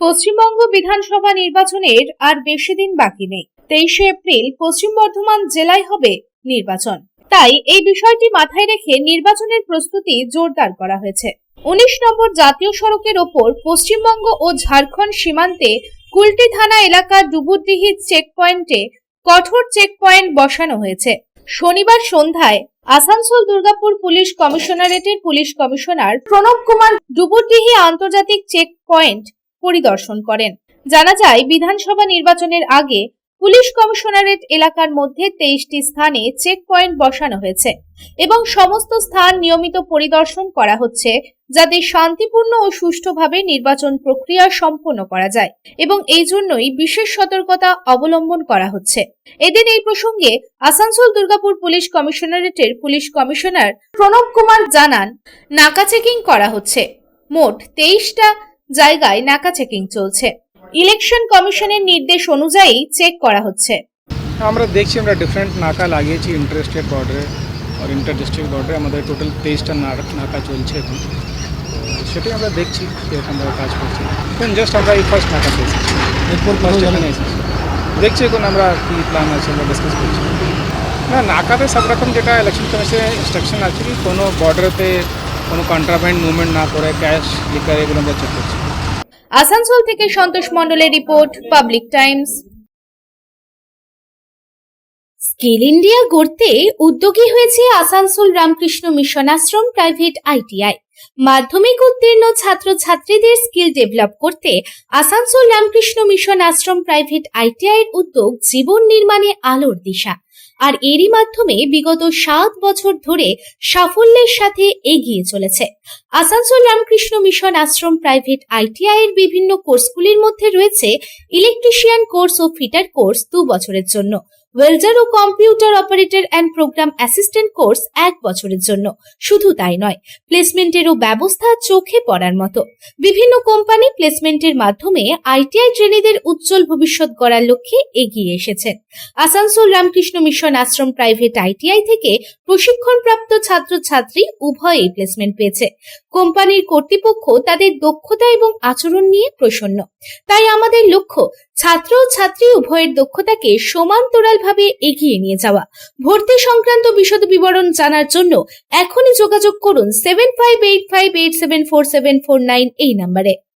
পশ্চিমবঙ্গ বিধানসভা নির্বাচনের আর বেশি দিন বাকি নেই। 23শে এপ্রিল পশ্চিম বর্ধমান জেলায় হবে নির্বাচন। তাই এই বিষয়টি মাথায় রেখে নির্বাচনের প্রস্তুতি জোরদার করা হয়েছে। 19 নম্বর জাতীয় সড়কের ওপর পশ্চিমবঙ্গ ও ঝাড়খণ্ড সীমান্তে কুলটি থানা এলাকার ডুবুরডিহি চেকপয়েন্টে কঠোর চেকপয়েন্ট বসানো হয়েছে। শনিবার সন্ধ্যায় আসানসোল দুর্গাপুর পুলিশ কমিশনারেটের পুলিশ কমিশনার প্রণব কুমার ডুবুরডিহি আন্তর্জাতিক চেক পয়েন্ট পরিদর্শন করেন। জানা যায়, বিধানসভা নির্বাচনের আগে পুলিশ কমিশনারেট এলাকার মধ্যে 23টি স্থানে চেক পয়েন্ট বসানো হয়েছে এবং সমস্ত স্থান নিয়মিত পরিদর্শন করা হচ্ছে, যাতে শান্তিপূর্ণ ও সুষ্ঠুভাবে নির্বাচন প্রক্রিয়া সম্পন্ন করা যায় এবং এই জন্যই বিশেষ সতর্কতা অবলম্বন করা হচ্ছে। এদিন এই প্রসঙ্গে আসানসোল দুর্গাপুর পুলিশ কমিশনারেটের পুলিশ কমিশনার প্রণব কুমার জানান, নাকা চেকিং করা হচ্ছে। মোট 23টা জায়গায় নাকা চেকিং চলছে। ইলেকশন কমিশনের নির্দেশ অনুযায়ী চেক করা হচ্ছে। আমরা দেখছি, আমরা ডিফারেন্ট নাকা লাগিয়েছি ইন্টার স্টেট বর্ডারে আর ইন্টার ডিস্ট্রিক্ট বর্ডারে। আমাদের টোটাল 23টা নাকা চলছে এখন। সেটাই আমরা দেখছি, সেরকম আমরা কাজ করছি। এখন জাস্ট আমরা এই ফার্স্ট নাকা পেয়েছি, এরপর ফার্স্ট এখানে এসেছি। দেখছি এখন আমরা কী প্ল্যান আছে আমরা ডিসকাস করছি। না, নাকাতে সব রকম যেটা ইলেকশন কমিশনের ইনস্ট্রাকশন আছে কি কোনো বর্ডারেতে কোনো কন্ট্রাব্যান্ড মুভমেন্ট না করে ক্যাশ লিকার এগুলো আমরা চেক করছি। আসানসোল থেকে সন্তোষ মণ্ডলের report, public Times. Skill India গড়তে উদ্যোগী হয়েছে Asansol Ramakrishna mission Ashram private ITI. মাধ্যমিক উত্তীর্ণ ছাত্রছাত্রীদের স্কিল ডেভেলপ করতে Asansol Ramakrishna mission Ashram private ITI এর উদ্যোগ জীবন নির্মাণে আলোর দিশা। আর এরই মাধ্যমে বিগত 7 বছর ধরে সাফল্যের সাথে এগিয়ে চলেছে। Asansol Ramakrishna mission Ashram private ITI এর বিভিন্ন কোর্সগুলির মধ্যে রয়েছে ইলেকট্রিশিয়ান কোর্স ও ফিটার কোর্স 2 বছরের জন্য, ওয়েল্ডার ও computer operator and program assistant course 1 বছরের জন্য। শুধু তাই নয়, প্লেসমেন্টেরও ব্যবস্থা চোখে পড়ার মতো। বিভিন্ন কোম্পানি প্লেসমেন্টের মাধ্যমে আইটিআই ট্রেনিদের উজ্জ্বল ভবিষ্যৎ গড়ার লক্ষ্যে এগিয়ে এসেছেন। Asansol Ramakrishna mission Ashram private ITI থেকে প্রশিক্ষণপ্রাপ্ত ছাত্রছাত্রী উভয়েই প্লেসমেন্ট পেয়েছে। কোম্পানির কর্তৃপক্ষ তাদের দক্ষতা এবং আচরণ নিয়ে প্রসন্ন। তাই আমাদের লক্ষ্য ছাত্র ও ছাত্রী উভয়ের দক্ষতাকে সমান্তরালভাবে এগিয়ে নিয়ে যাওয়া। ভর্তি সংক্রান্ত বিশদ বিবরণ জানার জন্য এখনই যোগাযোগ করুন 7585874749 এই নম্বরে।